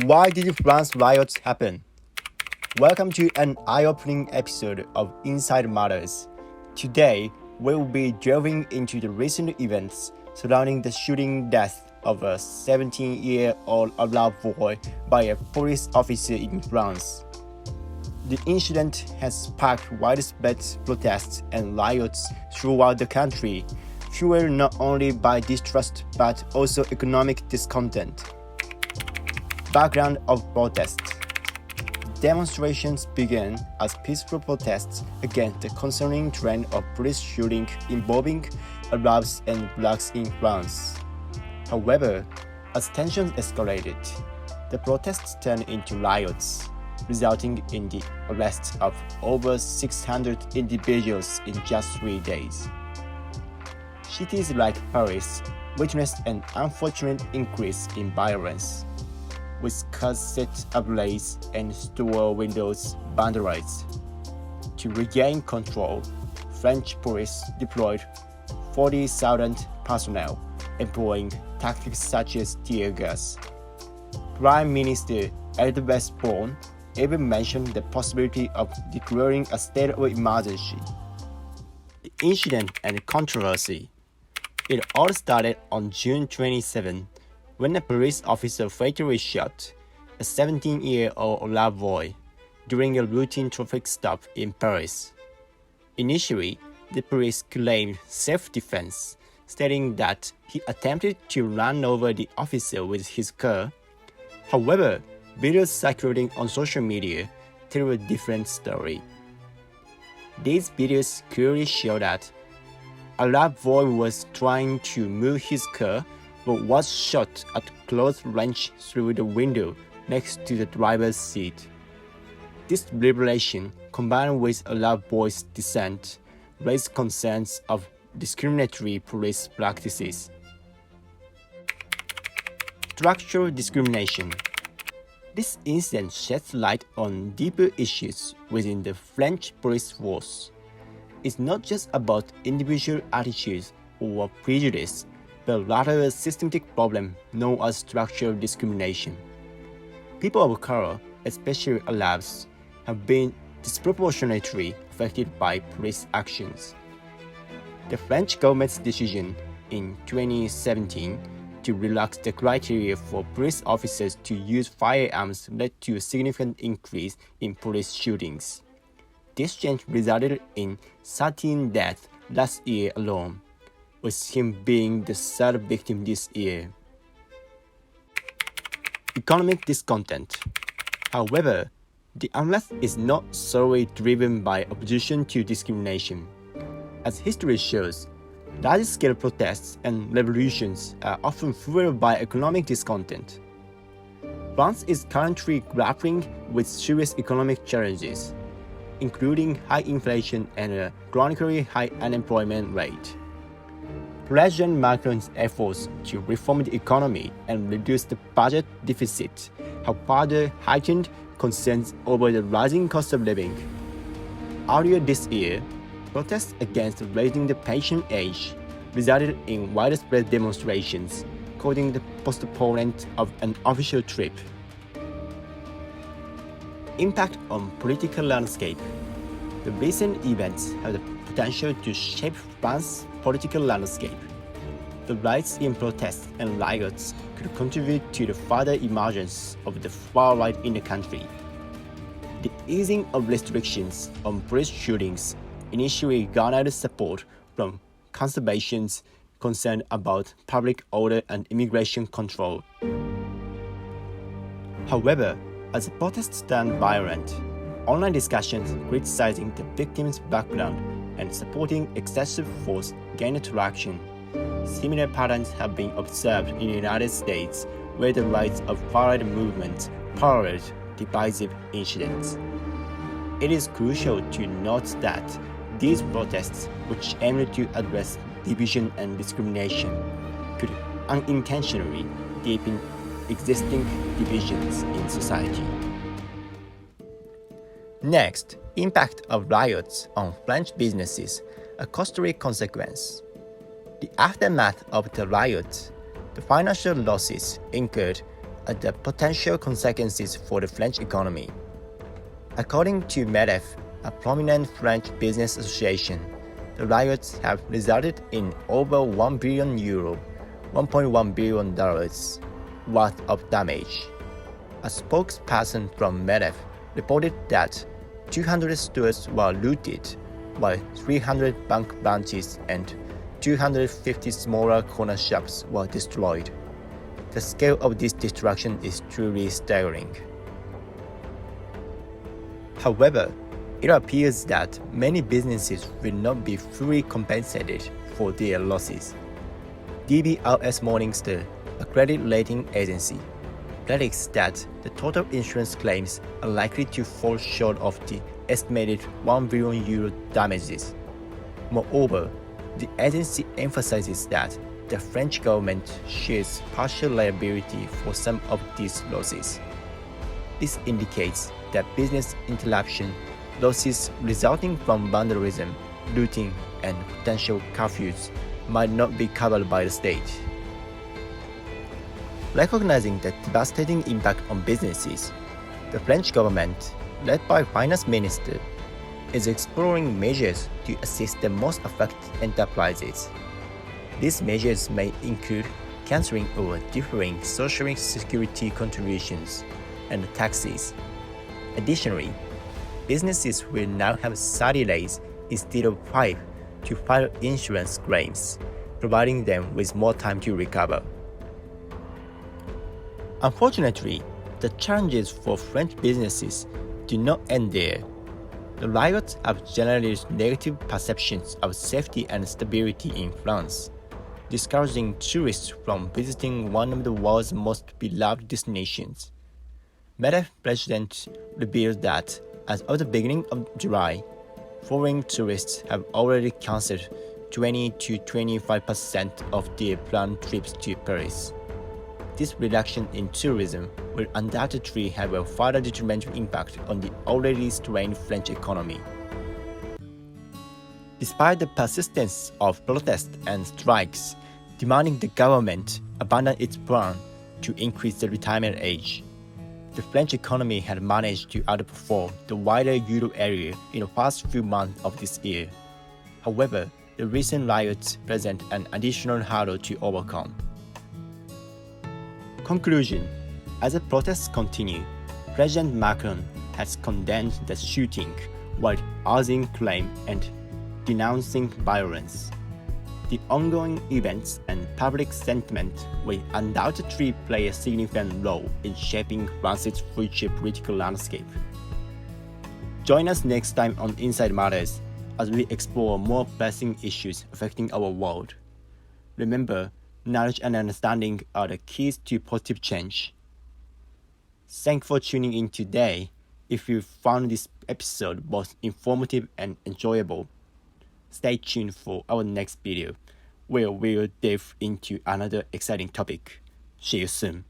Why did France riots happen? Welcome to an eye-opening episode of Inside Matters. Today, we'll be delving into the recent events surrounding the shooting death of a 17-year-old ablaze boy by a police officer in France. The incident has sparked widespread protests and riots throughout the country, fueled not only by distrust but also economic discontent. Background of protests. Demonstrations began as peaceful protests against the concerning trend of police shooting involving Arabs and blacks in France. However, as tensions escalated, the protests turned into riots, resulting in the arrest of over 600 individuals in just 3 days. Cities like Paris witnessed an unfortunate increase in violence, with cars set ablaze and store windows vandalized. To regain control, French police deployed 40,000 personnel, employing tactics such as tear gas. Prime Minister Elisabeth Borne even mentioned the possibility of declaring a state of emergency. The incident and controversy. It all started on June 27, when a police officer fatally shot a 17-year-old black boy during a routine traffic stop in Paris. Initially, the police claimed self-defense, stating that he attempted to run over the officer with his car. However, videos circulating on social media tell a different story. These videos clearly show that a black boy was trying to move his car but was shot at close range through the window next to the driver's seat. This revelation, combined with a black boy's descent, raised concerns of discriminatory police practices. Structural discrimination. This incident sheds light on deeper issues within the French police force. It's not just about individual attitudes or prejudice, but rather a systematic problem known as structural discrimination. People of color, especially Arabs, have been disproportionately affected by police actions. The French government's decision in 2017 to relax the criteria for police officers to use firearms led to a significant increase in police shootings. This change resulted in 13 deaths last year alone, with him being the third victim this year. Economic discontent. However, the unrest is not solely driven by opposition to discrimination. As history shows, large-scale protests and revolutions are often fueled by economic discontent. France is currently grappling with serious economic challenges, including high inflation and a chronically high unemployment rate. President Macron's efforts to reform the economy and reduce the budget deficit have further heightened concerns over the rising cost of living. Earlier this year, protests against raising the pension age resulted in widespread demonstrations, causing the postponement of an official trip. Impact on political landscape. The recent events have the potential to shape France's political landscape. The rise in protests and riots could contribute to the further emergence of the far right in the country. The easing of restrictions on police shootings initially garnered support from conservationists concerned about public order and immigration control. However, as the protests turned violent, online discussions criticizing the victims' background and supporting excessive force gained traction. Similar patterns have been observed in the United States, where the rise of far-right movements paralleled divisive incidents. It is crucial to note that these protests, which aimed to address division and discrimination, could unintentionally deepen existing divisions in society. Next, impact of riots on French businesses, a costly consequence. The aftermath of the riots, the financial losses incurred at the potential consequences for the French economy. According to MEDEF, a prominent French business association, the riots have resulted in over €1 billion, $1.1 billion worth of damage. A spokesperson from MEDEF reported that 200 stores were looted, while 300 bank branches and 250 smaller corner shops were destroyed. The scale of this destruction is truly staggering. However, it appears that many businesses will not be fully compensated for their losses. DBRS Morningstar, a credit rating agency, predicts that the total insurance claims are likely to fall short of the estimated €1 billion damages. Moreover, the agency emphasizes that the French government shares partial liability for some of these losses. This indicates that business interruption losses resulting from vandalism, looting, and potential curfews might not be covered by the state. Recognizing the devastating impact on businesses, the French government, led by Finance Minister, is exploring measures to assist the most affected enterprises. These measures may include cancelling or deferring social security contributions and taxes. Additionally, businesses will now have 30 days instead of 5 to file insurance claims, providing them with more time to recover. Unfortunately, the challenges for French businesses do not end there. The riots have generated negative perceptions of safety and stability in France, discouraging tourists from visiting one of the world's most beloved destinations. MEDEF president revealed that, as of the beginning of July, foreign tourists have already cancelled 20 to 25% of their planned trips to Paris. This reduction in tourism will undoubtedly have a further detrimental impact on the already strained French economy. Despite the persistence of protests and strikes demanding the government abandon its plan to increase the retirement age, the French economy had managed to outperform the wider Euro area in the first few months of this year. However, the recent riots present an additional hurdle to overcome. Conclusion: as the protests continue, President Macron has condemned the shooting while urging calm and denouncing violence. The ongoing events and public sentiment will undoubtedly play a significant role in shaping France's future political landscape. Join us next time on Inside Matters as we explore more pressing issues affecting our world. Remember, knowledge and understanding are the keys to positive change. Thanks for tuning in today. If you found this episode both informative and enjoyable, stay tuned for our next video, where we'll dive into another exciting topic. See you soon.